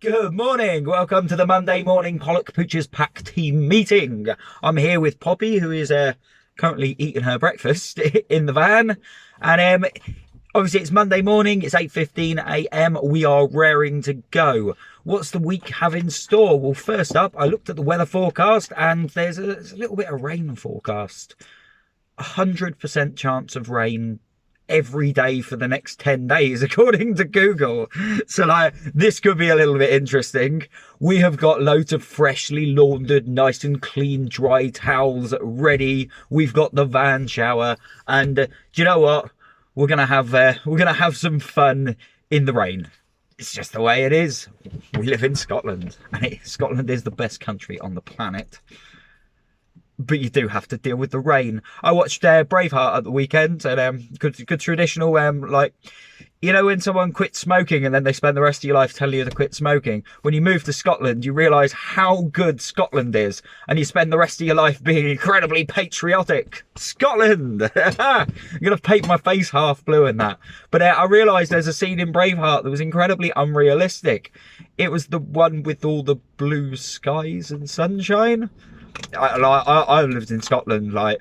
Good morning. Welcome to the Monday morning Pollock Pooch's Pack team meeting. I'm here with Poppy, who is currently eating her breakfast in the van. And obviously it's Monday morning. It's 8:15 a.m. We are raring to go. What's the week have in store? Well, first up, I looked at the weather forecast and there's a little bit of rain forecast. 100% chance of rain every day for the next 10 days according to Google. So this could be a little bit interesting. We have got loads of freshly laundered, nice and clean dry towels ready. We've got the van shower, and do you know what, we're gonna have some fun in the rain. It's just the way it is. We live in Scotland, and Scotland is the best country on the planet. But you do have to deal with the rain. I watched Braveheart at the weekend, and good traditional, like, you know, when someone quits smoking and then they spend the rest of your life telling you to quit smoking. When you move to Scotland, you realise how good Scotland is, and you spend the rest of your life being incredibly patriotic. Scotland! I'm going to paint my face half blue in that. But I realised there's a scene in Braveheart that was incredibly unrealistic. It was the one with all the blue skies and sunshine. I've lived in Scotland like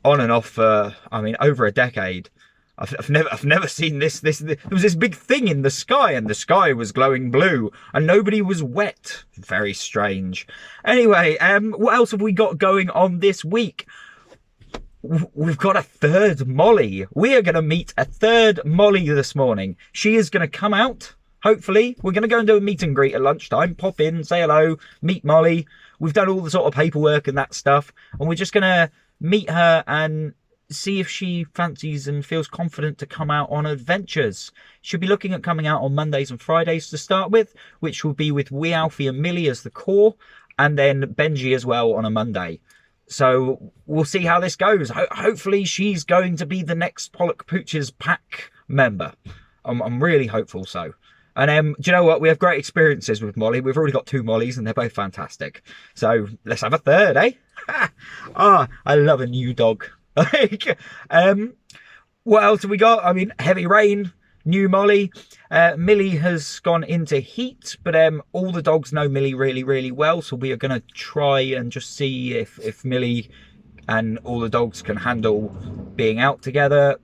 on and off for, I mean, over a decade. I've never seen this. There was this big thing in the sky, and the sky was glowing blue, and nobody was wet. Very strange. Anyway, what else have we got going on this week? We've got a third Molly. We are going to meet a third Molly this morning. She is going to come out. Hopefully, we're going to go and do a meet and greet at lunchtime. Pop in, say hello, meet Molly. We've done all the sort of paperwork and that stuff, and we're just going to meet her and see if she fancies and feels confident to come out on adventures. She'll be looking at coming out on Mondays and Fridays to start with, which will be with Wee Alfie and Millie as the core, and then Benji as well on a Monday. So we'll see how this goes. Hopefully she's going to be the next Pollock Pooch's Pack member. I'm really hopeful so. And do you know what? We have great experiences with Molly. We've already got 2 Mollys and they're both fantastic. So let's have a third, eh? I love a new dog. What else have we got? I mean, heavy rain, new Molly. Millie has gone into heat, but all the dogs know Millie really, really well. So we are going to try and just see if Millie and all the dogs can handle being out together.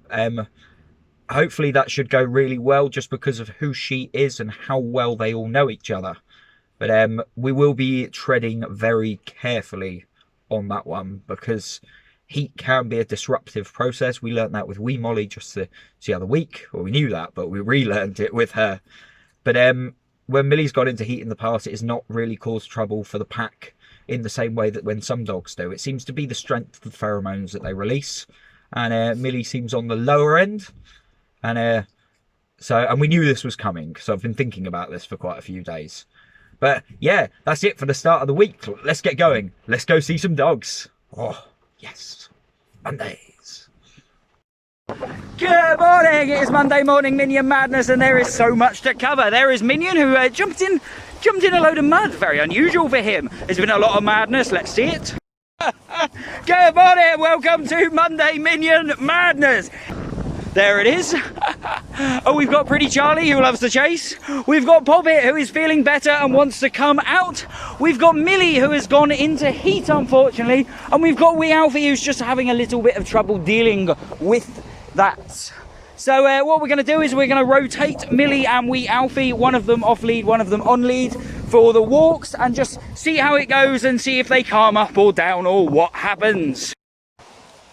Hopefully that should go really well just because of who she is and how well they all know each other. But we will be treading very carefully on that one because heat can be a disruptive process. We learnt that with wee Molly just the other week. Well, we knew that, but we relearned it with her. But when Millie's gone into heat in the past, it has not really caused trouble for the pack in the same way that when some dogs do. It seems to be the strength of the pheromones that they release. And Millie seems on the lower end. And we knew this was coming, so I've been thinking about this for quite a few days. But yeah, that's it for the start of the week. Let's get going. Let's go see some dogs. Oh, yes. Mondays. Good morning. It is Monday morning Minion Madness, and there is so much to cover. There is Minion who jumped in a load of mud. Very unusual for him. There's been a lot of madness. Let's see it. Good morning. Welcome to Monday Minion Madness. There it is. Oh, we've got Pretty Charlie, who loves to chase. We've got Poppet, who is feeling better and wants to come out. We've got Millie, who has gone into heat, unfortunately. And we've got Wee Alfie, who's just having a little bit of trouble dealing with that. So what we're going to do is we're going to rotate Millie and Wee Alfie, one of them off lead, one of them on lead, for the walks, and just see how it goes and see if they calm up or down or what happens.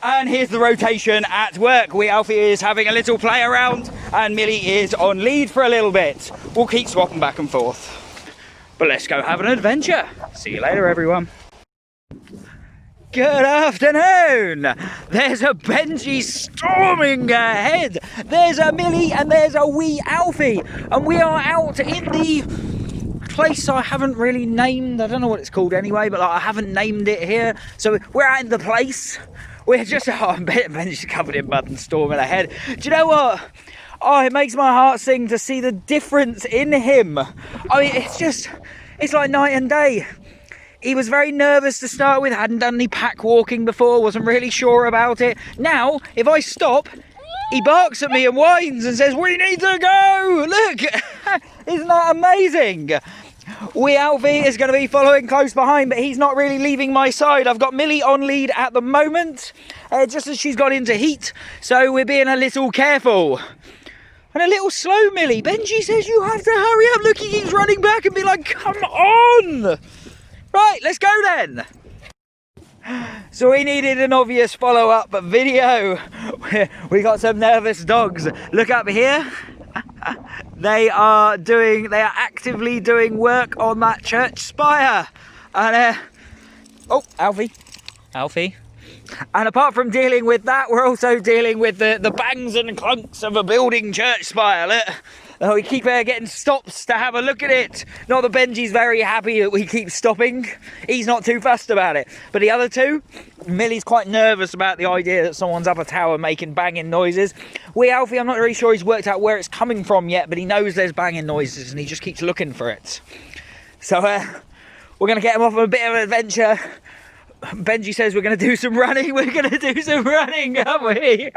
And here's the rotation at work. Wee Alfie is having a little play around and Millie is on lead for a little bit. We'll keep swapping back and forth. But let's go have an adventure. See you later, everyone. Good afternoon. There's a Benji storming ahead. There's a Millie and there's a Wee Alfie. And we are out in the place I haven't really named. I don't know what it's called anyway, but I haven't named it here. So we're out in the place. We're just, Benji's covered in mud and storming ahead. Do you know what? Oh, it makes my heart sing to see the difference in him. I mean, it's like night and day. He was very nervous to start with, hadn't done any pack walking before, wasn't really sure about it. Now, if I stop, he barks at me and whines and says, "We need to go! Look!" Isn't that amazing? Wee Alfie is going to be following close behind, but he's not really leaving my side. I've got Millie on lead at the moment, just as she's gone into heat, so we're being a little careful. And a little slow, Millie. Benji says you have to hurry up. Look, he keeps running back and be like, come on. Right, let's go then. So we needed an obvious follow-up video. We got some nervous dogs. Look up here. They are actively doing work on that church spire. And oh, Alfie. And apart from dealing with that, we're also dealing with the bangs and clunks of a building church spire. Look, we keep getting stops to have a look at it. Not that Benji's very happy that we keep stopping. He's not too fussed about it. But the other two, Millie's quite nervous about the idea that someone's up a tower making banging noises. Wee Alfie, I'm not really sure he's worked out where it's coming from yet, but he knows there's banging noises and he just keeps looking for it. So we're going to get him off on a bit of an adventure. Benji says we're going to do some running. We're going to do some running, aren't we?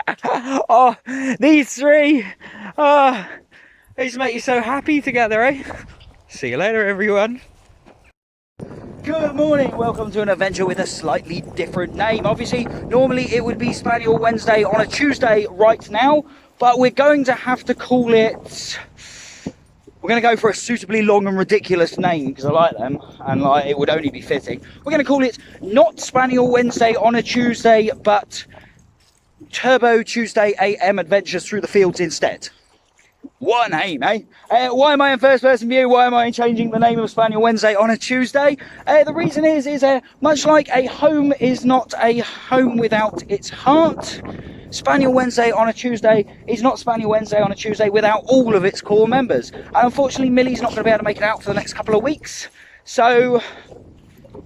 Oh, these three. Oh, they just make you so happy together, eh? See you later, everyone. Good morning. Welcome to an adventure with a slightly different name. Obviously, normally it would be Spaniel Wednesday on a Tuesday right now, but we're going to have to call it... We're going to go for a suitably long and ridiculous name because I like them and like it would only be fitting. We're going to call it not Spaniel Wednesday on a Tuesday, but Turbo Tuesday AM Adventures Through the Fields instead. What a name, eh? Why am I in first person view? Why am I changing the name of Spaniel Wednesday on a Tuesday? The reason is much like a home is not a home without its heart, Spaniel Wednesday on a Tuesday is not Spaniel Wednesday on a Tuesday without all of its core members. And unfortunately, Millie's not going to be able to make it out for the next couple of weeks. So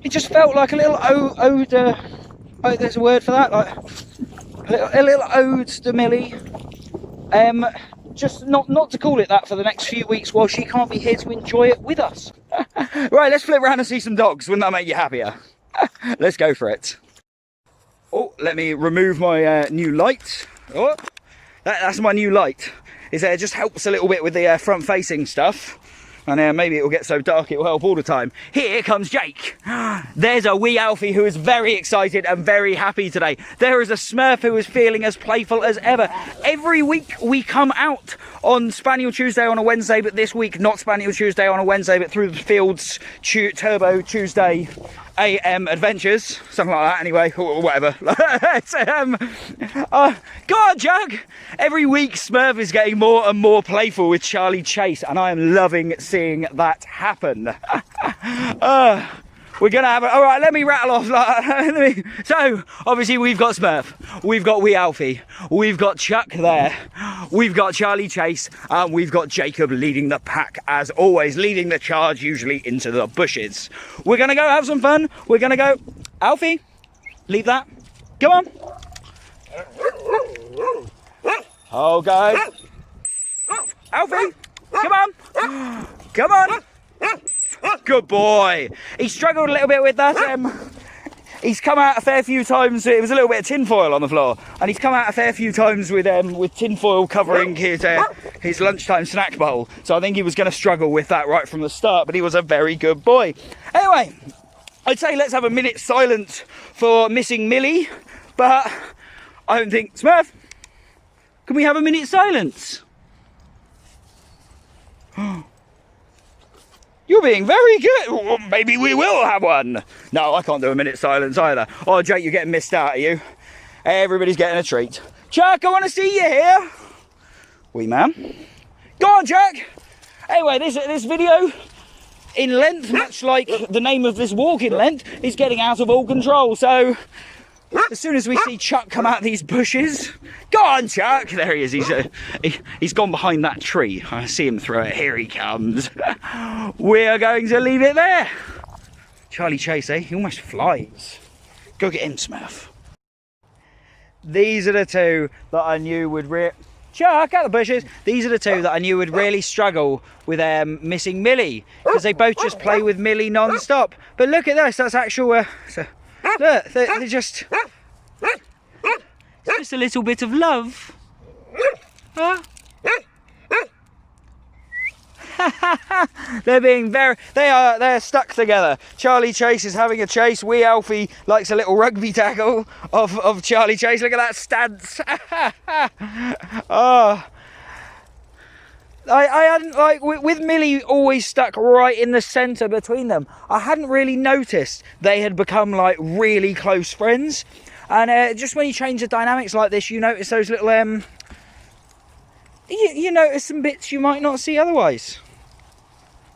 it just felt like a little ode, oh, there's a word for that, like a little ode to Millie. Just not to call it that for the next few weeks while she can't be here to enjoy it with us. Right, let's flip around and see some dogs. Wouldn't that make you happier? Let's go for it. Oh, let me remove my new light. Oh, that's my new light. It just helps a little bit with the front facing stuff. And maybe it will get so dark it will help all the time. Here comes Jake. There's a wee Alfie who is very excited and very happy today. There is a Smurf who is feeling as playful as ever. Every week we come out on Spaniel Tuesday on a Wednesday, but this week not Spaniel Tuesday on a Wednesday, but Through the Fields Turbo Tuesday AM Adventures, something like that anyway, or whatever. Go on, Jug! Every week Smurf is getting more and more playful with Charlie Chase, and I am loving seeing that happen. We're gonna have all right, let me rattle off. So, obviously we've got Smurf, we've got wee Alfie, we've got Chuck there, we've got Charlie Chase, and we've got Jacob leading the pack, as always, leading the charge, usually into the bushes. We're gonna go have some fun. We're gonna go, Alfie, leave that. Come on. Oh, guys. Alfie, come on. Come on. Good boy. He struggled a little bit with that. He's come out a fair few times. It was a little bit of tinfoil on the floor, and he's come out a fair few times with tinfoil covering his lunchtime snack bowl. So I think he was going to struggle with that right from the start, but he was a very good boy. Anyway, I'd say let's have a minute's silence for missing Millie, but I don't think... Smurf, can we have a minute's silence? You're being very good. Well, maybe we will have one. No, I can't do a minute's silence either. Oh, Jake, you're getting missed out, are you? Everybody's getting a treat. Chuck, I want to see you here. Wee man. Go on, Chuck. Anyway, this video, in length, much like the name of this walk in length, is getting out of all control. So, as soon as we see Chuck come out of these bushes, go on, Chuck. There he is. He's gone behind that tree. I see him through it. Here he comes. We are going to leave it there. Charlie Chase, eh? He almost flies. Go get him, Smurf. These are the two that I knew would Chuck, out the bushes. These are the two that I knew would really struggle with missing Millie, because they both just play with Millie non-stop. But look at this. That's actual... look, they're just... It's just a little bit of love. Huh? They're stuck together. Charlie Chase is having a chase. Wee Alfie likes a little rugby tackle of Charlie Chase. Look at that stance. Oh. I hadn't, like, with Millie always stuck right in the centre between them, I hadn't really noticed they had become like really close friends. And just when you change the dynamics like this, you notice those little you notice some bits you might not see otherwise.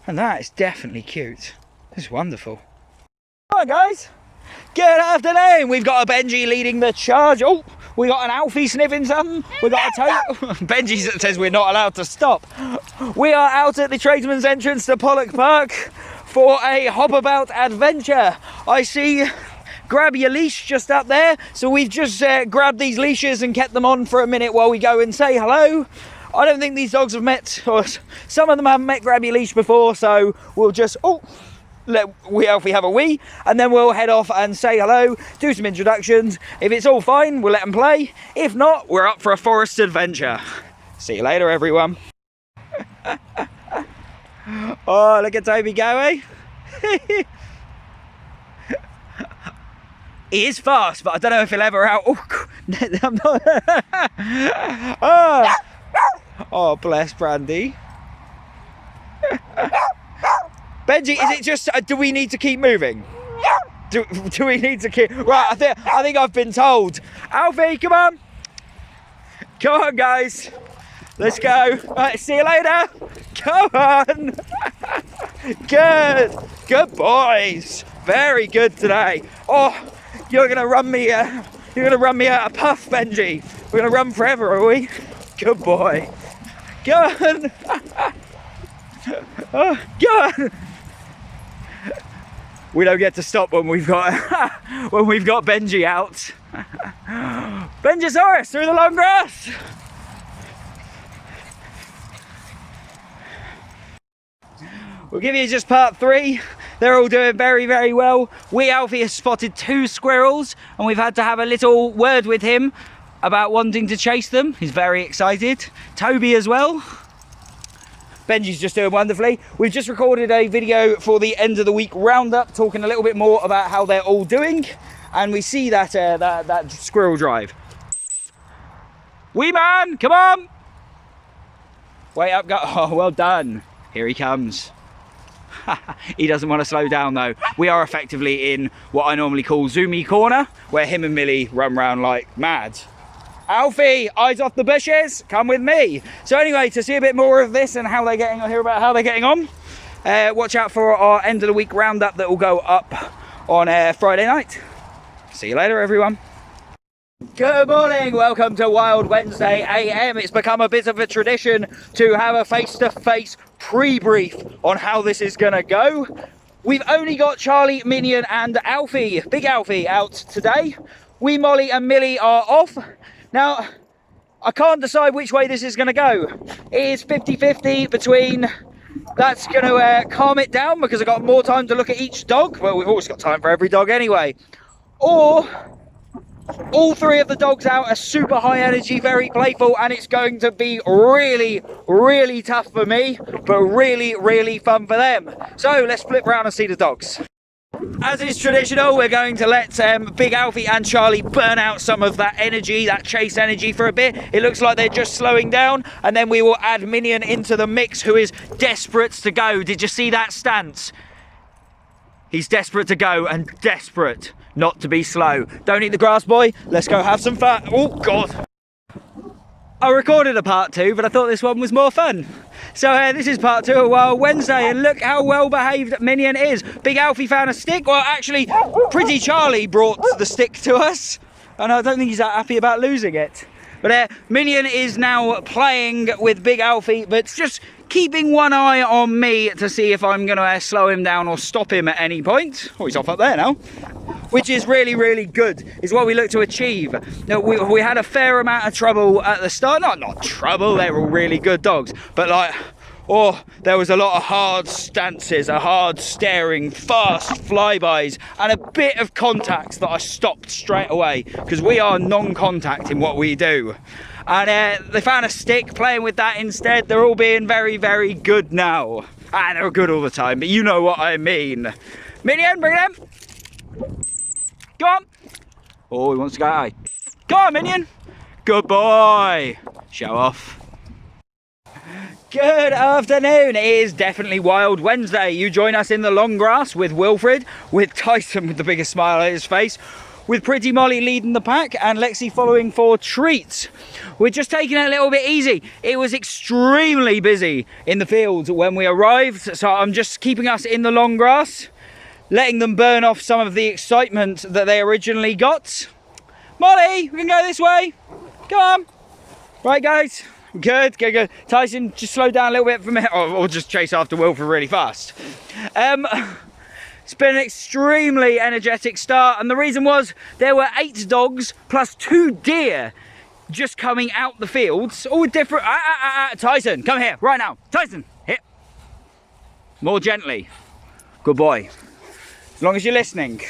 And that is definitely cute. It's wonderful. Alright guys, good afternoon. We've got a Benji leading the charge. Oh, we got an Alfie sniffing something. We got a Benji says we're not allowed to stop. We are out at the tradesman's entrance to Pollock Park for a hop about adventure. I see grab your leash just up there. So we've just grabbed these leashes and kept them on for a minute while we go and say hello. I don't think these dogs have met, or some of them haven't met grab your leash before, so we'll just, let Wee Alfie have a wee, and then we'll head off and say hello, do some introductions. If it's all fine, we'll let them play. If not, we're up for a forest adventure. See you later, everyone. Oh, look at Toby go, eh? He is fast, but I don't know if he'll ever out. Oh, I'm not. Oh, bless Brandy. Benji, is it just, do we need to keep moving? Do we need to keep, right, I think I've been told. Alfie, come on. Come on, guys. Let's go. Right, see you later. Come on. Good boys. Very good today. Oh, you're gonna run me out a puff, Benji. We're gonna run forever, are we? Good boy. Go on. Oh, go on. We don't get to stop when we've got Benji out. Benjosaurus through the long grass. We'll give you just part 3. They're all doing very, very well. Wee Alfie has spotted 2 squirrels and we've had to have a little word with him about wanting to chase them. He's very excited. Toby as well. Benji's just doing wonderfully. We've just recorded a video for the end of the week roundup, talking a little bit more about how they're all doing. And we see that that squirrel drive. Wee man, come on. Wait up, go. Oh, well done. Here he comes. He doesn't want to slow down though. We are effectively in what I normally call Zoomy corner, where him and Millie run around like mad. Alfie, eyes off the bushes, come with me. So anyway, to see a bit more of this and hear about how they're getting on, watch out for our end of the week roundup that will go up on Friday night. See you later, everyone. Good morning, welcome to Wild Wednesday AM. It's become a bit of a tradition to have a face-to-face pre-brief on how this is gonna go. We've only got Charlie, Minion and Alfie, Big Alfie, out today. Wee Molly and Millie are off. Now, I can't decide which way this is going to go. It is 50-50 between that's going to calm it down because I've got more time to look at each dog. Well, we've always got time for every dog anyway. Or all 3 of the dogs out are super high energy, very playful, and it's going to be really, really tough for me, but really, really fun for them. So let's flip around and see the dogs. As is traditional, we're going to let Big Alfie and Charlie burn out some of that energy, that chase energy for a bit. It looks like they're just slowing down, and then we will add Minion into the mix, who is desperate to go. Did you see that stance? He's desperate to go and desperate not to be slow. Don't eat the grass, boy. Let's go have some fun. Oh, God. I recorded a part 2, but I thought this one was more fun. So this is part 2 of Wild Wednesday, and look how well behaved Minion is. Big Alfie found a stick. Well, actually, Pretty Charlie brought the stick to us, and I don't think he's that happy about losing it. But Minion is now playing with Big Alfie, but just keeping one eye on me to see if I'm going to slow him down or stop him at any point. Oh, he's off up there now. Which is really, really good, is what we look to achieve. Now, we had a fair amount of trouble at the start. Not trouble, they were all really good dogs. But like, there was a lot of hard stances, a hard staring, fast flybys, and a bit of contacts that I stopped straight away, because we are non-contact in what we do. and they found a stick, playing with that instead. They're all being very, very good now. They're good all the time, but you know what I mean. Minion, bring them. Go on. Oh, he wants to go high. Go on, Minion. Good boy. Show off. Good afternoon. It is definitely Wild Wednesday. You join us in the long grass with Wilfred, with Tyson with the biggest smile on his face, with Pretty Molly leading the pack and Lexi following for treats. We're just taking it a little bit easy. It was extremely busy in the fields when we arrived, so I'm just keeping us in the long grass, letting them burn off some of the excitement that they originally got. Molly, we can go this way. Come on. Right, guys. Good, good, good. Tyson, just slow down a little bit from here, or just chase after Wilfred really fast. It's been an extremely energetic start, and the reason was there were 8 dogs plus 2 deer just coming out the fields, all different. Tyson, come here right now. Tyson, here. More gently. Good boy. As long as you're listening.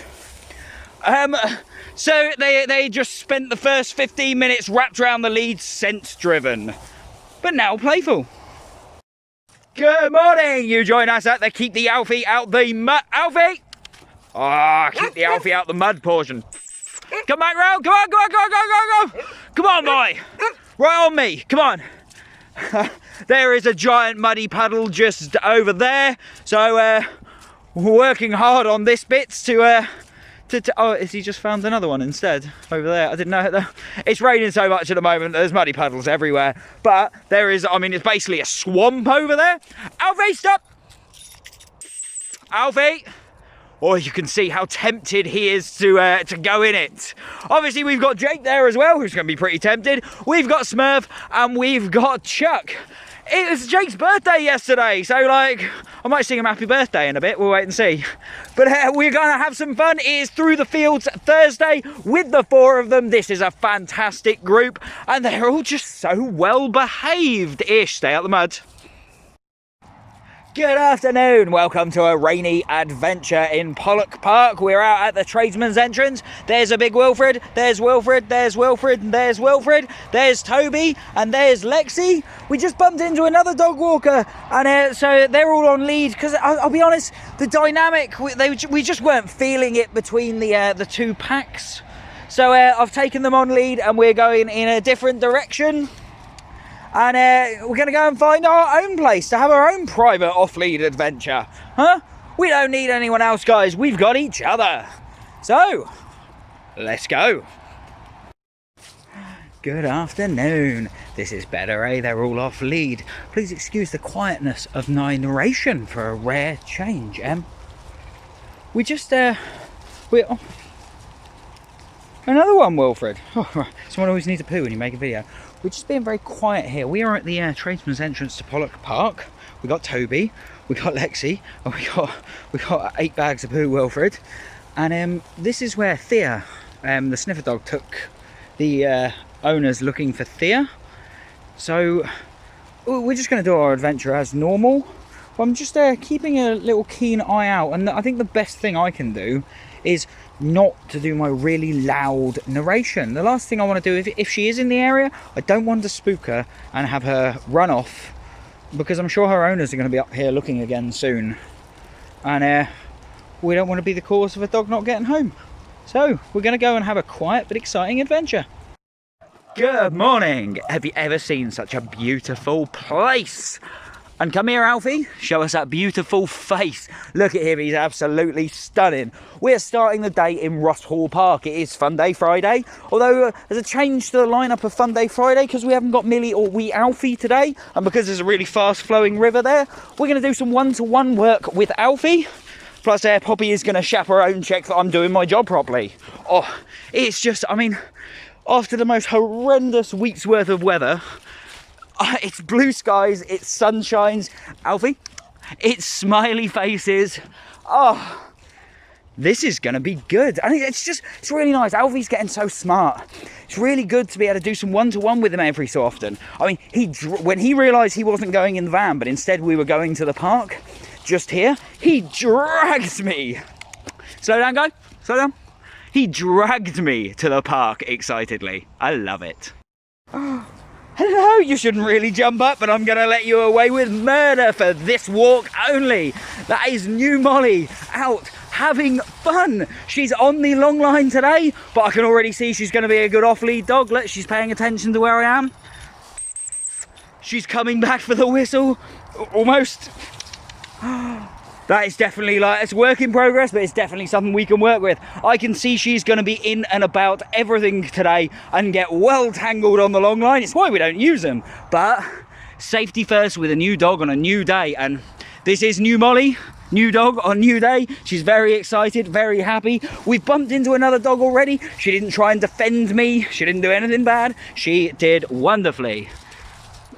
So they just spent the first 15 minutes wrapped around the lead, sense driven, but now playful. Good morning. You join us at the Keep the Alfie Out the Mud. Alfie! Keep the Alfie out the mud portion. Come back round. Come on, go on, go on, go on, go on, go. Come on, boy. Right on me. Come on. There is a giant muddy puddle just over there. So we're working hard on this bit to oh, has he just found another one instead over there? I didn't know. It's raining so much at the moment, there's muddy puddles everywhere. But there is, I mean, it's basically a swamp over there. Alfie, stop! Alfie! Oh, you can see how tempted he is to go in it. Obviously, we've got Jake there as well, who's going to be pretty tempted. We've got Smurf, and we've got Chuck. It was Jake's birthday yesterday, so like, I might sing him happy birthday in a bit, we'll wait and see. But we're gonna have some fun. It is Through the Fields Thursday with the 4 of them. This is a fantastic group, and they're all just so well behaved-ish. Stay out the mud. Good afternoon, welcome to a rainy adventure in Pollock Park. We're out at the tradesman's entrance. There's a big Wilfred, there's Wilfred, there's Wilfred, and there's Wilfred, there's Toby, and there's Lexi. We just bumped into another dog walker, and so they're all on lead, because I'll be honest, the dynamic, we just weren't feeling it between the 2 packs. So I've taken them on lead, and we're going in a different direction. And we're going to go and find our own place to have our own private off-lead adventure. Huh? We don't need anyone else, guys. We've got each other. So, let's go. Good afternoon. This is better, eh? They're all off-lead. Please excuse the quietness of my narration for a rare change, We just, we're... Oh. Another one, Wilfred. Oh, right. Someone always needs a poo when you make a video. We're just being very quiet here. We are at the tradesman's entrance to Pollock Park. We got Toby, we got Lexi, and we got 8 bags of poo, Wilfred. And this is where Thea, the sniffer dog, took the owners looking for Thea. So we're just going to do our adventure as normal. I'm just keeping a little keen eye out, and I think the best thing I can do is not to do my really loud narration. The last thing I want to do, if she is in the area, I don't want to spook her and have her run off, because I'm sure her owners are going to be up here looking again soon, and we don't want to be the cause of a dog not getting home. So we're going to go and have a quiet but exciting adventure. Good morning. Have you ever seen such a beautiful place? And come here, Alfie, show us that beautiful face. Look at him, he's absolutely stunning. We're starting the day in Ross Hall Park. It is Fun Day Friday, although there's a change to the lineup of Fun Day Friday because we haven't got Millie or wee Alfie today, and because there's a really fast flowing river there, we're going to do some one-to-one work with Alfie. Plus Poppy is going to chaperone check that I'm doing my job properly. Oh, it's just, I mean, after the most horrendous week's worth of weather, it's blue skies, it's sunshines, Alfie, it's smiley faces. Oh, this is gonna be good. I think it's really nice. Alfie's getting so smart. It's really good to be able to do some one-to-one with him every so often. I mean, when he realised he wasn't going in the van, but instead we were going to the park, just here, he dragged me. Slow down, guy, slow down. He dragged me to the park excitedly. I love it. Hello, you shouldn't really jump up, but I'm going to let you away with murder for this walk only. That is new Molly out having fun. She's on the long line today, but I can already see she's going to be a good off-lead dog. Look, she's paying attention to where I am. She's coming back for the whistle, almost. That is definitely, like, it's work in progress, but it's definitely something we can work with. I can see she's going to be in and about everything today and get well tangled on the long line. It's why we don't use them. But safety first with a new dog on a new day. And this is new Molly, new dog on new day. She's very excited, very happy. We've bumped into another dog already. She didn't try and defend me. She didn't do anything bad. She did wonderfully.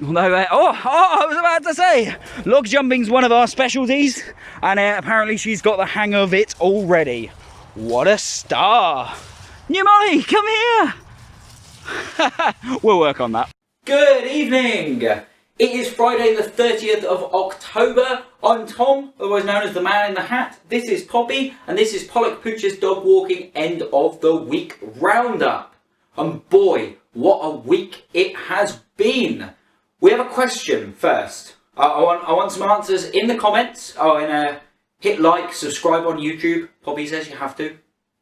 Although, I was about to say, log jumping's one of our specialties, and apparently she's got the hang of it already. What a star! New Molly, come here! We'll work on that. Good evening! It is Friday the 30th of October. I'm Tom, otherwise known as the Man in the Hat. This is Poppy, and this is Pollock Pooch's Dog Walking End of the Week Roundup. And boy, what a week it has been! We have a question first. I want some answers in the comments. Hit like, subscribe on YouTube. Poppy says you have to.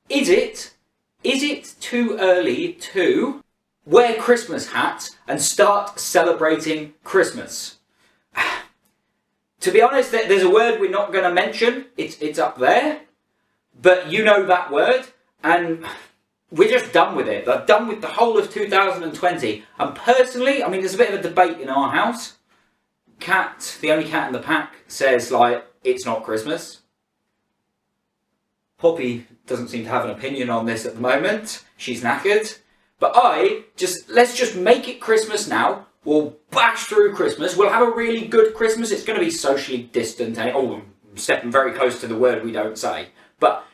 Is it too early to wear Christmas hats and start celebrating Christmas? To be honest, there's a word we're not going to mention. It's up there, but you know that word, and we're just done with it. They're done with the whole of 2020. And personally, I mean, there's a bit of a debate in our house. Cat, the only cat in the pack, says, like, it's not Christmas. Poppy doesn't seem to have an opinion on this at the moment. She's knackered. But let's just make it Christmas now. We'll bash through Christmas. We'll have a really good Christmas. It's going to be socially distant. I'm stepping very close to the word we don't say. But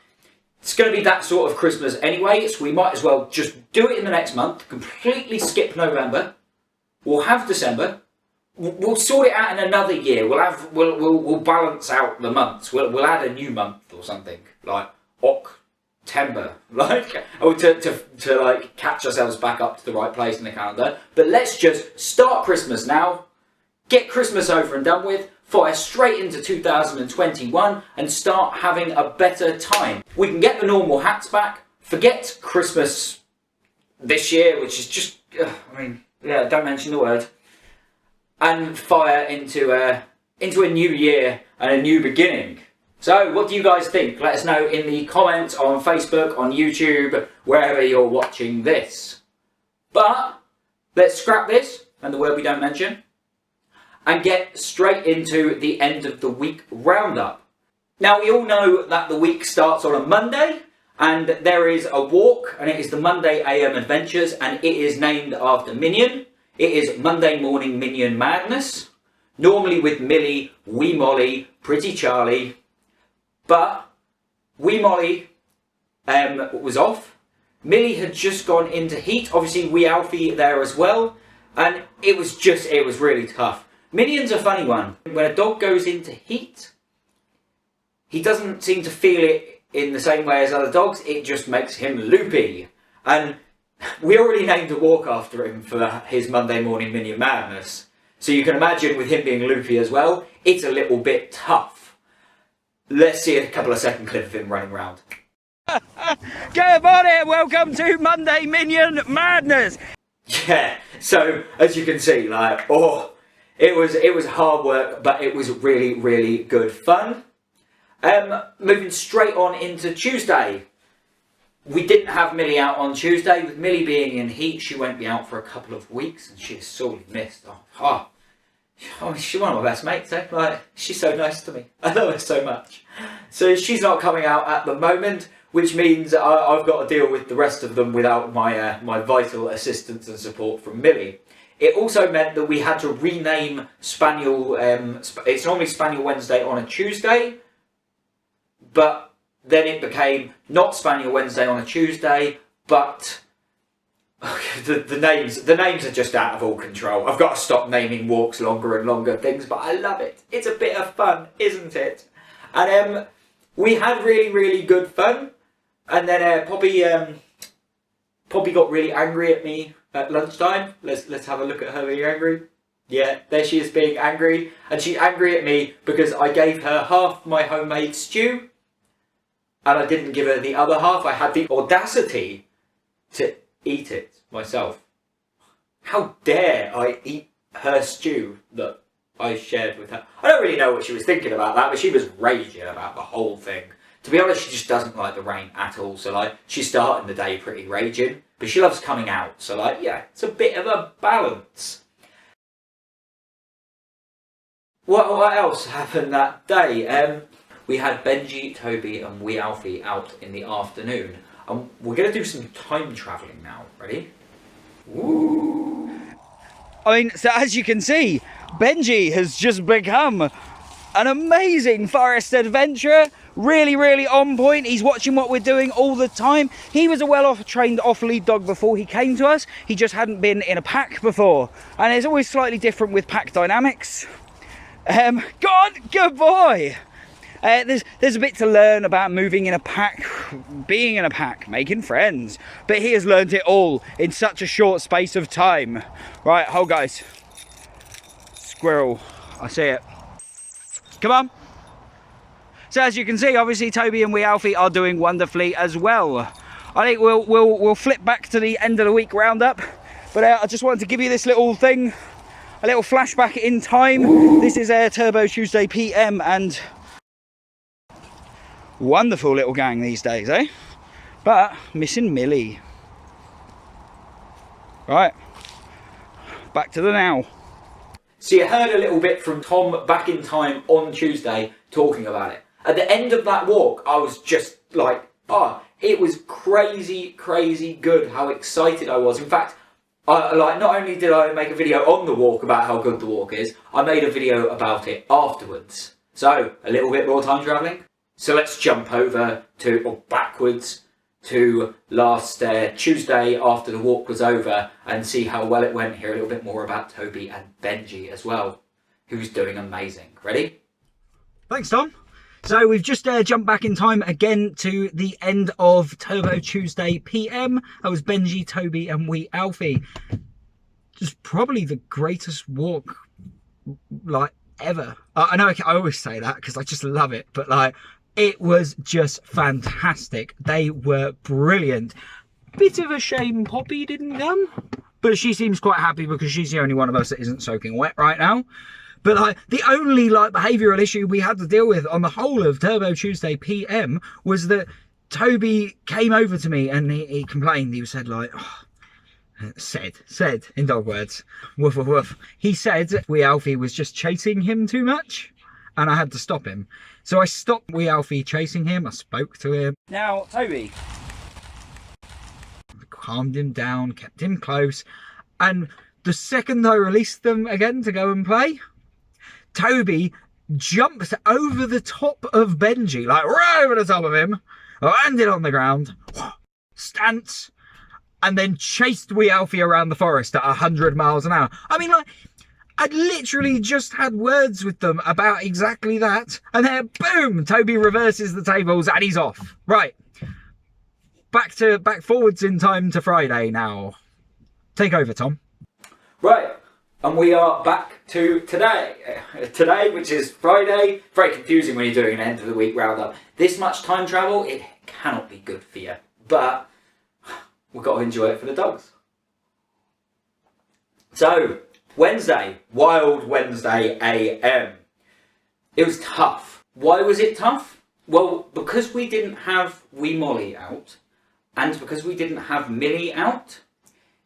it's going to be that sort of Christmas anyway, so we might as well just do it in the next month, completely skip November. We'll have December. We'll sort it out in another year. We'll balance out the months. We'll add a new month or something, like October, like, or to like catch ourselves back up to the right place in the calendar. But let's just start Christmas now, get Christmas over and done with, fire straight into 2021 and start having a better time. We can get the normal hats back, forget Christmas this year, which is just, don't mention the word, and fire into a new year and a new beginning. So what do you guys think? Let us know in the comments on Facebook, on YouTube, wherever you're watching this. But let's scrap this and the word we don't mention and get straight into the end of the week roundup. Now, we all know that the week starts on a Monday, and there is a walk, and it is the Monday AM Adventures, and it is named after Minion. It is Monday Morning Minion Madness, normally with Millie, Wee Molly, Pretty Charlie, but Wee Molly was off. Millie had just gone into heat, obviously Wee Alfie there as well, and it was really tough. Minion's a funny one. When a dog goes into heat, he doesn't seem to feel it in the same way as other dogs. It just makes him loopy. And we already named a walk after him for his Monday Morning Minion Madness. So you can imagine with him being loopy as well, it's a little bit tough. Let's see a couple of second clip of him running around. Good morning, welcome to Monday Minion Madness. Yeah, so as you can see, like, it was hard work, but it was really, really good fun. Moving straight on into Tuesday. We didn't have Millie out on Tuesday. With Millie being in heat, she won't be out for a couple of weeks, and she is sorely missed. She's one of my best mates, eh? Like, she's so nice to me. I love her so much. So she's not coming out at the moment, which means I've got to deal with the rest of them without my my vital assistance and support from Millie. It also meant that we had to rename Spaniel. It's normally Spaniel Wednesday on a Tuesday, but then it became not Spaniel Wednesday on a Tuesday, but the names are just out of all control. I've got to stop naming walks longer and longer things, but I love it. It's a bit of fun, isn't it? And we had really, really good fun. And then Poppy got really angry at me at lunchtime. Let's have a look at her being angry. Yeah, there she is being angry, and she's angry at me because I gave her half my homemade stew and I didn't give her the other half. I had the audacity to eat it myself. How dare I eat her stew that I shared with her? I don't really know what she was thinking about that, but she was raging about the whole thing. To be honest, she just doesn't like the rain at all, so like, she's starting the day pretty raging, but she loves coming out, so like, yeah, it's a bit of a balance. What else happened that day? We had Benji, Toby and wee Alfie out in the afternoon. And we're going to do some time travelling now. Ready? Ooh. I mean, so as you can see, Benji has just become an amazing forest adventurer. Really, really on point. He's watching what we're doing all the time. He was a well-trained off-lead dog before he came to us. He just hadn't been in a pack before. And it's always slightly different with pack dynamics. Good boy. There's a bit to learn about moving in a pack, being in a pack, making friends. But he has learned it all in such a short space of time. Right, hold guys. Squirrel, I see it. Come on. So as you can see, obviously Toby and wee Alfie are doing wonderfully as well. I think we'll flip back to the end of the week roundup. But I just wanted to give you this little thing. A little flashback in time. This is Turbo Tuesday PM and wonderful little gang these days, eh? But missing Millie. Right, back to the now. So you heard a little bit from Tom back in time on Tuesday talking about it. At the end of that walk, I was just like, it was crazy good how excited I was. In fact, not only did I make a video on the walk about how good the walk is, I made a video about it afterwards. So, a little bit more time travelling. So let's jump over backwards to last Tuesday after the walk was over and see how well it went. Hear a little bit more about Toby and Benji as well, who's doing amazing. Ready? Thanks, Tom. So we've just jumped back in time again to the end of Turbo Tuesday PM. That was Benji, Toby and wee Alfie. Just probably the greatest walk like ever. I know I always say that because I just love it, but like it was just fantastic. They were brilliant. Bit of a shame Poppy didn't come, but she seems quite happy because she's the only one of us that isn't soaking wet right now. But like the only behavioural issue we had to deal with on the whole of Turbo Tuesday PM was that Toby came over to me and he complained. He said like, said in dog words, woof woof woof. He said wee Alfie was just chasing him too much and I had to stop him. So I stopped wee Alfie chasing him. I spoke to him. Now Toby. Calmed him down, kept him close. And the second I released them again to go and play, Toby jumped over the top of Benji, like right over the top of him, landed on the ground, stance, and then chased wee Alfie around the forest at 100 miles an hour. I mean, like, I'd literally just had words with them about exactly that, and then boom, Toby reverses the tables and he's off. Right, back forwards in time to Friday now. Take over, Tom. Right. And we are back to today, which is Friday. Very confusing when you're doing an end of the week roundup. This much time travel, it cannot be good for you. But we've got to enjoy it for the dogs. So, Wednesday, Wild Wednesday AM. It was tough. Why was it tough? Well, because we didn't have wee Molly out, and because we didn't have Millie out,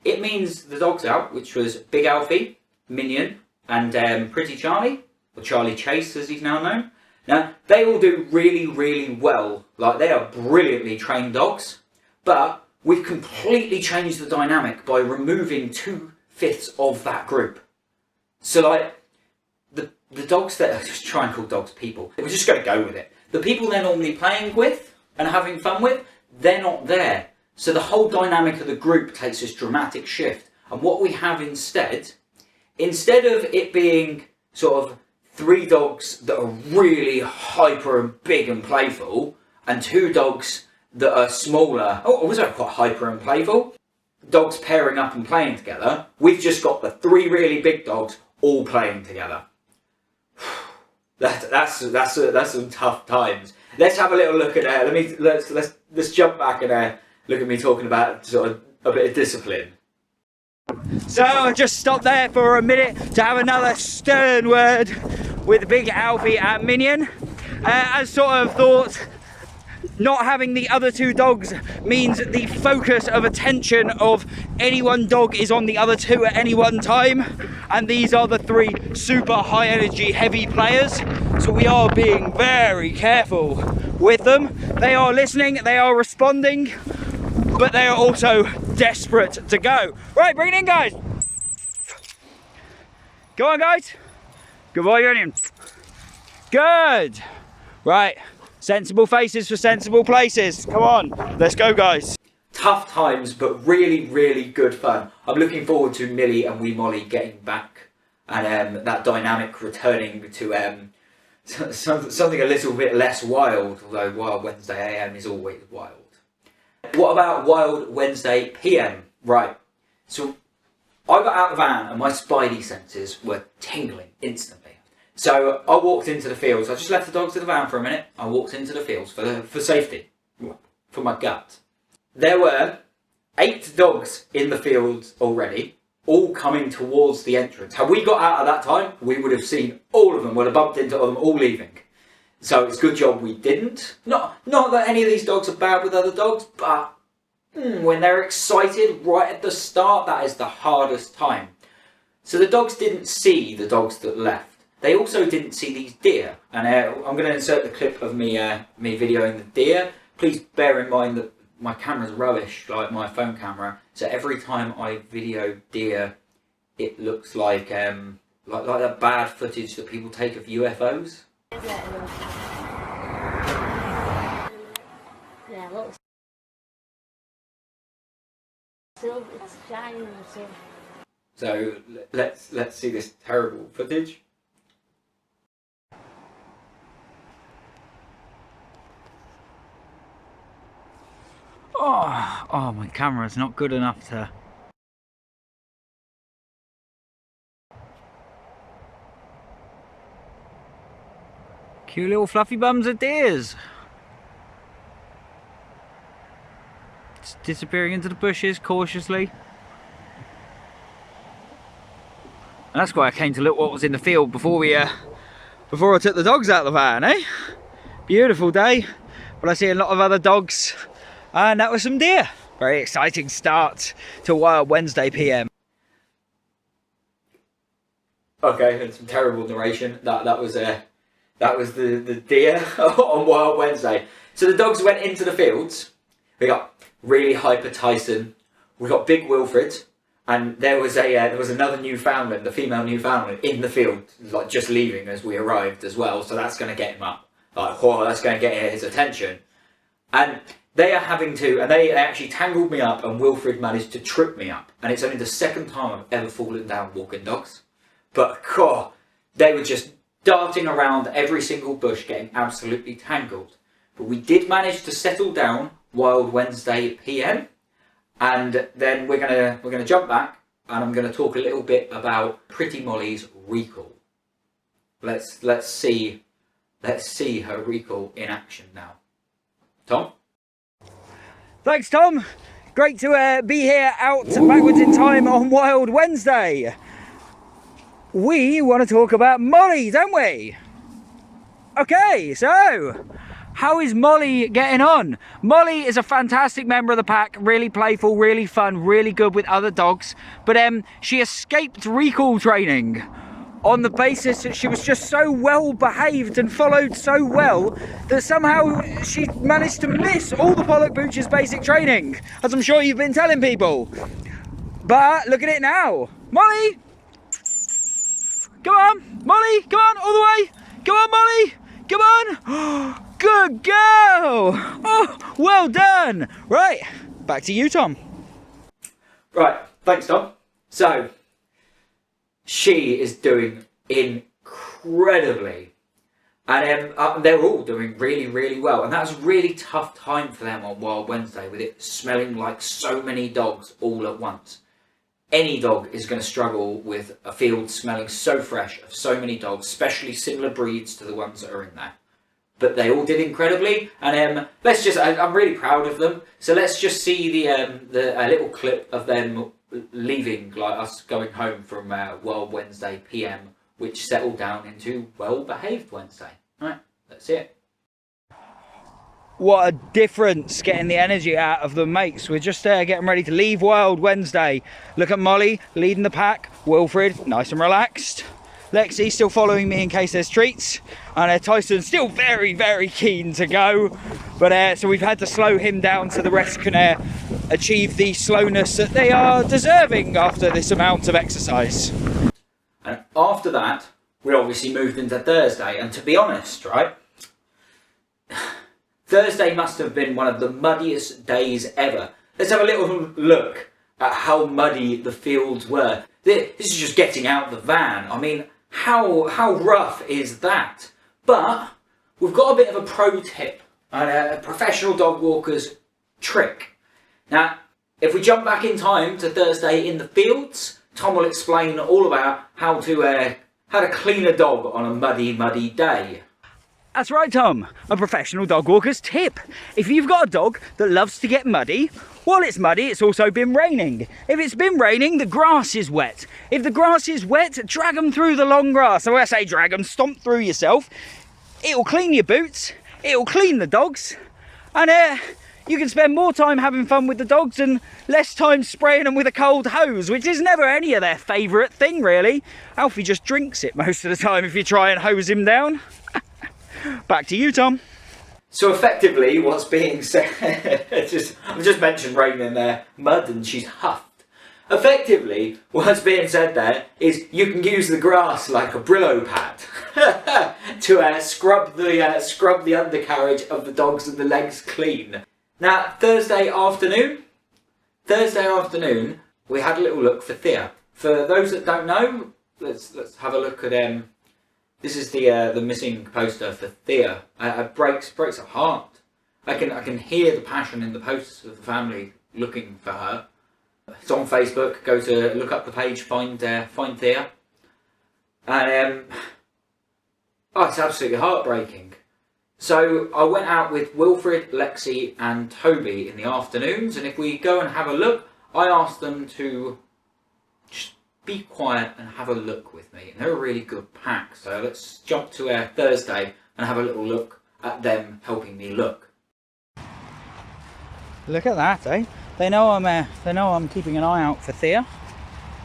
it means the dogs out, which was Big Alfie, Minion and Pretty Charlie, or Charlie Chase as he's now known. Now, they all do really well. Like, they are brilliantly trained dogs, but we've completely changed the dynamic by removing 2/5 of that group. So, like, the dogs that, just try and call dogs people, we're just going to go with it. The people they're normally playing with and having fun with, they're not there. So the whole dynamic of the group takes this dramatic shift. And what we have instead of it being sort of 3 dogs that are really hyper and big and playful, and 2 dogs that are smaller, also quite hyper and playful, dogs pairing up and playing together. We've just got the 3 really big dogs all playing together. That's some tough times. Let's have a little look at let's jump back and look at me talking about sort of a bit of discipline. So I just stopped there for a minute to have another stern word with Big Alfie and Minion. I sort of thought not having the other 2 dogs means the focus of attention of any one dog is on the other 2 at any one time, and these are the 3 super high energy heavy players, so we are being very careful with them. They are listening, they are responding, but they are also desperate to go. Right, bring it in, guys. Go on, guys. Good boy, Union. Good. Right, sensible faces for sensible places. Come on, let's go, guys. Tough times, but really, really good fun. I'm looking forward to Millie and Wee Molly getting back and that dynamic returning to something a little bit less wild, although Wild Wednesday AM is always wild. What about Wild Wednesday PM? Right, so I got out of the van and my spidey senses were tingling instantly. So I walked into the fields. I just left the dogs in the van for a minute. I walked into the fields for safety, for my gut. There were 8 dogs in the fields already, all coming towards the entrance. Had we got out at that time, we would have seen all of them, would have bumped into them all leaving. So it's a good job we didn't. Not that any of these dogs are bad with other dogs, but when they're excited right at the start, that is the hardest time. So the dogs didn't see the dogs that left. They also didn't see these deer, and I'm going to insert the clip of me videoing the deer. Please bear in mind that my camera's rubbish, like my phone camera, so every time I video deer, it looks like that bad footage that people take of UFOs. Yeah, look. Silver, it's shining silver. So let's see this terrible footage. Oh, my camera's not good enough to... Cute little fluffy bums of deers. It's disappearing into the bushes cautiously. And that's why I came to look what was in the field before I took the dogs out of the van, eh? Beautiful day, but I see a lot of other dogs. And that was some deer. Very exciting start to Wild Wednesday PM. Okay, and some terrible narration. That was the deer on Wild Wednesday. So the dogs went into the fields. We got really hyper Tyson. We got Big Wilfred, and there was another Newfoundland, the female Newfoundland, in the field, like just leaving as we arrived as well. So that's going to get him up. Like, oh, that's going to get his attention. And they are having to, and they actually tangled me up, and Wilfred managed to trip me up. And it's only the 2nd time I've ever fallen down walking dogs. But, God, they were just darting around every single bush, getting absolutely tangled. But we did manage to settle down Wild Wednesday PM. And then we're gonna jump back, and I'm gonna talk a little bit about Pretty Molly's recall. Let's see her recall in action now. Tom? Thanks, Tom. Great to be here out backwards in time on Wild Wednesday. We want to talk about Molly, don't we? Okay, so how is Molly getting on? Molly is a fantastic member of the pack, really playful, really fun, really good with other dogs. But she escaped recall training on the basis that she was just so well behaved and followed so well that somehow she managed to miss all the Pollock Pooch's basic training, as I'm sure you've been telling people. But look at it now. Molly! Come on, Molly, come on, all the way. Come on, Molly, come on. Good girl. Oh, well done. Right, back to you, Tom. Right, thanks, Tom. So, she is doing incredibly. And they're all doing really, really well. And that was a really tough time for them on Wild Wednesday, with it smelling like so many dogs all at once. Any dog is going to struggle with a field smelling so fresh of so many dogs, especially similar breeds to the ones that are in there. But they all did incredibly, and I'm really proud of them. So let's just see a little clip of them leaving, like us going home from Wild Wednesday PM, which settled down into Well Behaved Wednesday. All right, let's see it. What a difference getting the energy out of them makes. We're just getting ready to leave Wild Wednesday. Look at Molly leading the pack. Wilfred, nice and relaxed. Lexi still following me in case there's treats. And Tyson's still very, very keen to go. But so we've had to slow him down so the rest can achieve the slowness that they are deserving after this amount of exercise. And after that, we obviously moved into Thursday. And to be honest, right, Thursday must have been one of the muddiest days ever. Let's have a little look at how muddy the fields were. This is just getting out the van. I mean, how rough is that? But we've got a bit of a pro tip and a professional dog walker's trick. Now, if we jump back in time to Thursday in the fields, Tom will explain all about how to clean a dog on a muddy, muddy day. That's right, Tom. A professional dog walker's tip. If you've got a dog that loves to get muddy, while it's muddy, it's also been raining. If it's been raining, the grass is wet. If the grass is wet, drag them through the long grass. So when I say drag them, stomp through yourself. It'll clean your boots. It'll clean the dogs. And you can spend more time having fun with the dogs and less time spraying them with a cold hose, which is never any of their favourite thing, really. Alfie just drinks it most of the time if you try and hose him down. Back to you, Tom. So effectively, what's being said, I've just mentioned rain in there, mud, and she's huffed. Effectively, what's being said there is you can use the grass like a Brillo pad to scrub the undercarriage of the dogs and the legs clean. Now, Thursday afternoon, we had a little look for Thea. For those that don't know, let's have a look at this is the missing poster for Thea. It breaks her heart. I can hear the passion in the posts of the family looking for her. It's on Facebook. Go to look up the page, find Thea, and it's absolutely heartbreaking. So I went out with Wilfred, Lexi, and Toby in the afternoons, and if we go and have a look, I asked them to just be quiet and have a look with me, and they're a really good pack. So let's jump to Thursday and have a little look at them helping me look. Look at that, eh? They know I'm keeping an eye out for Thea.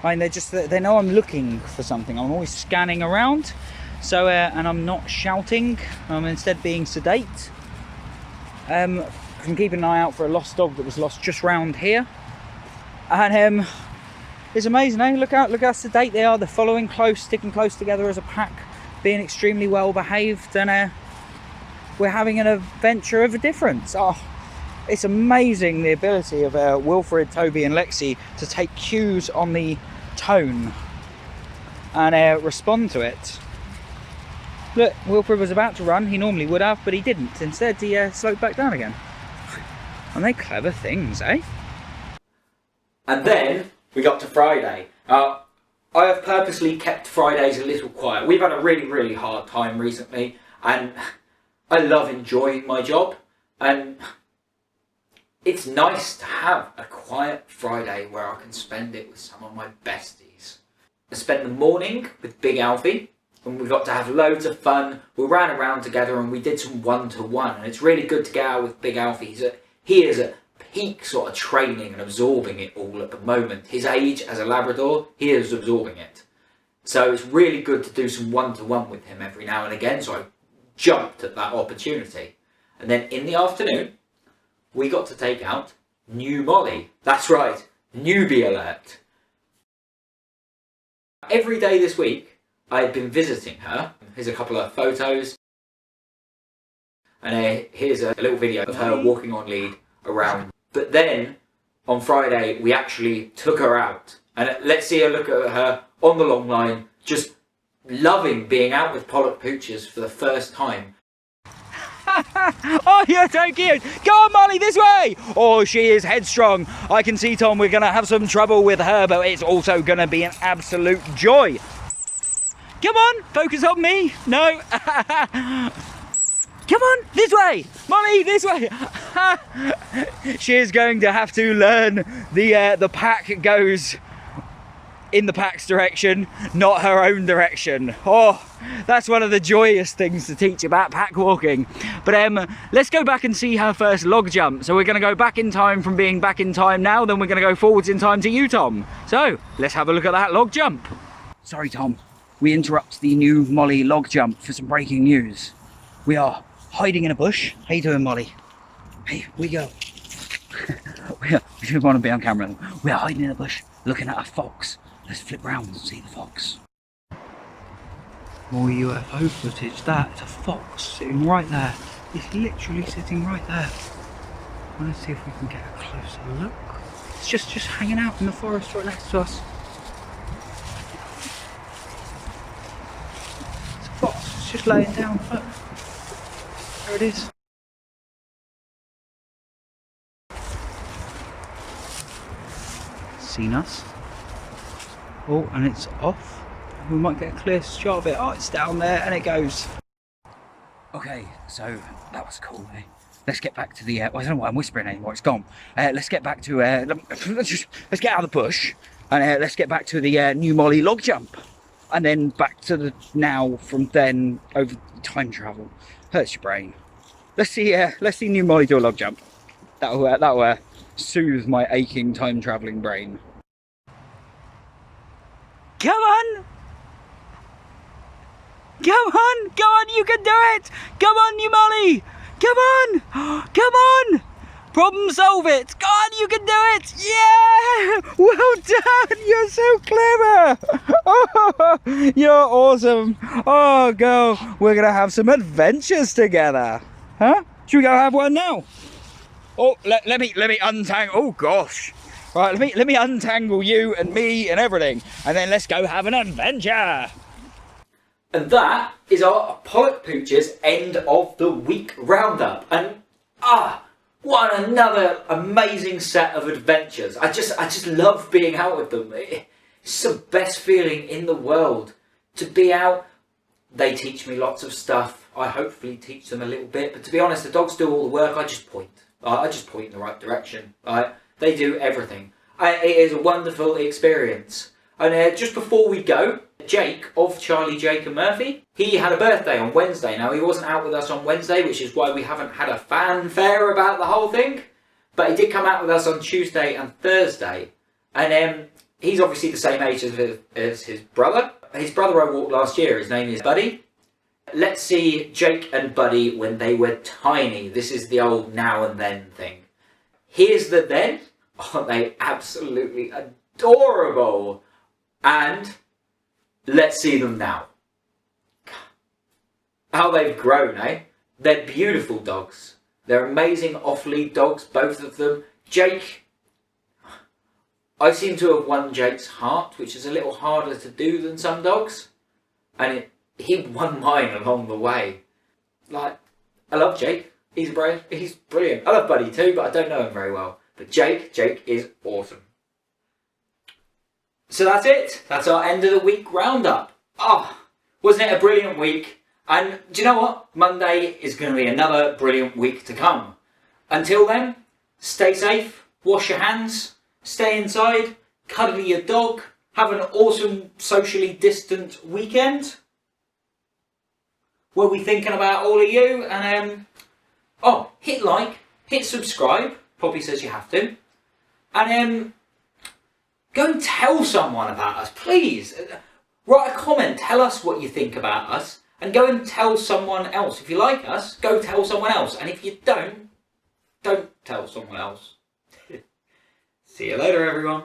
I mean, they know I'm looking for something. I'm always scanning around. So and I'm not shouting. I'm instead being sedate. I'm keeping an eye out for a lost dog that was lost just round here. And it's amazing, eh? Look how sedate they are. They're following close, sticking close together as a pack, being extremely well behaved, and we're having an adventure of a difference. Oh, it's amazing the ability of Wilfred, Toby, and Lexi to take cues on the tone and respond to it. Look, Wilfred was about to run. He normally would have, but he didn't. Instead, he slowed back down again. Aren't they clever things, eh? And then we got to Friday. I have purposely kept Fridays a little quiet. We've had a really, really hard time recently, and I love enjoying my job. And it's nice to have a quiet Friday where I can spend it with some of my besties. I spent the morning with Big Alfie, and we got to have loads of fun. We ran around together and we did some one-to-one, and it's really good to get out with Big Alfie. He is at peak sort of training and absorbing it all at the moment. His age as a Labrador, he is absorbing it. So it's really good to do some one-to-one with him every now and again, so I jumped at that opportunity. And then in the afternoon, we got to take out new Molly. That's right, newbie alert. Every day this week, I had been visiting her. Here's a couple of photos. And here's a little video of her walking on lead around. But then, on Friday, we actually took her out. And let's see a look at her on the long line, just loving being out with Pollock Pooches for the first time. Oh, you're so cute. Go on, Molly, this way. Oh, she is headstrong. I can see, Tom, we're going to have some trouble with her, but it's also going to be an absolute joy. Come on, focus on me. No. Come on, this way. Molly, this way. She is going to have to learn the pack goes in the pack's direction, not her own direction. Oh, that's one of the joyous things to teach about pack walking. But let's go back and see her first log jump. So we're going to go back in time from being back in time now, then we're going to go forwards in time to you, Tom. So let's have a look at that log jump. Sorry, Tom, we interrupt the new Molly log jump for some breaking news. We are hiding in a bush. How you doing, Molly? Hey, we go. we don't want to be on camera. We are hiding in a bush looking at a fox. Let's flip round and see the fox. More UFO footage. That is a fox sitting right there. It's literally sitting right there. Let's see if we can get a closer look. It's just hanging out in the forest right next to us. It's a fox. It's just laying down. Look. There it is. Seen us. Oh, and it's off. We might get a clear shot of it. Oh, it's down there and it goes. Okay, so that was cool, eh? Let's get back to the, well, I don't know why I'm whispering anymore, it's gone. Let's get back to, let's get out of the bush and let's get back to the new Molly log jump. And then back to the now from then over time travel. Hurts your brain. Let's see new Molly do a log jump. That'll soothe my aching time traveling brain. Come on! Come on! Go on, you can do it! Come on, you Molly! Come on! Come on! Problem solve it! Go on, you can do it! Yeah! Well done! You're so clever! Oh, you're awesome! Oh, girl, we're gonna have some adventures together! Huh? Should we go have one now? Oh, let me untangle. Oh gosh! Right, let me untangle you and me and everything, and then let's go have an adventure. And that is our Pollock Pooches end of the week roundup. And what another amazing set of adventures. I just love being out with them. It's the best feeling in the world to be out. They teach me lots of stuff. I hopefully teach them a little bit. But to be honest, the dogs do all the work. I just point. I just point in the right direction. They do everything. It is a wonderful experience. And just before we go, Jake of Charlie, Jake and Murphy, he had a birthday on Wednesday. Now, he wasn't out with us on Wednesday, which is why we haven't had a fanfare about the whole thing. But he did come out with us on Tuesday and Thursday. And he's obviously the same age as his brother. His brother I walked last year. His name is Buddy. Let's see Jake and Buddy when they were tiny. This is the old now and then thing. Here's the then. Aren't they absolutely adorable? And let's see them now. How they've grown, eh? They're beautiful dogs. They're amazing off-lead dogs, both of them. Jake, I seem to have won Jake's heart, which is a little harder to do than some dogs. And he won mine along the way. Like, I love Jake. He's brilliant. I love Buddy too, but I don't know him very well. But Jake is awesome. So that's it. That's our end of the week roundup. Wasn't it a brilliant week? And do you know what? Monday is going to be another brilliant week to come. Until then, stay safe, wash your hands, stay inside, cuddle your dog, have an awesome socially distant weekend. We'll be thinking about all of you. And hit like, hit subscribe. Poppy says you have to. And go and tell someone about us, please. Write a comment, tell us what you think about us, and go and tell someone else. If you like us, go tell someone else. And if you don't tell someone else. See you later, everyone.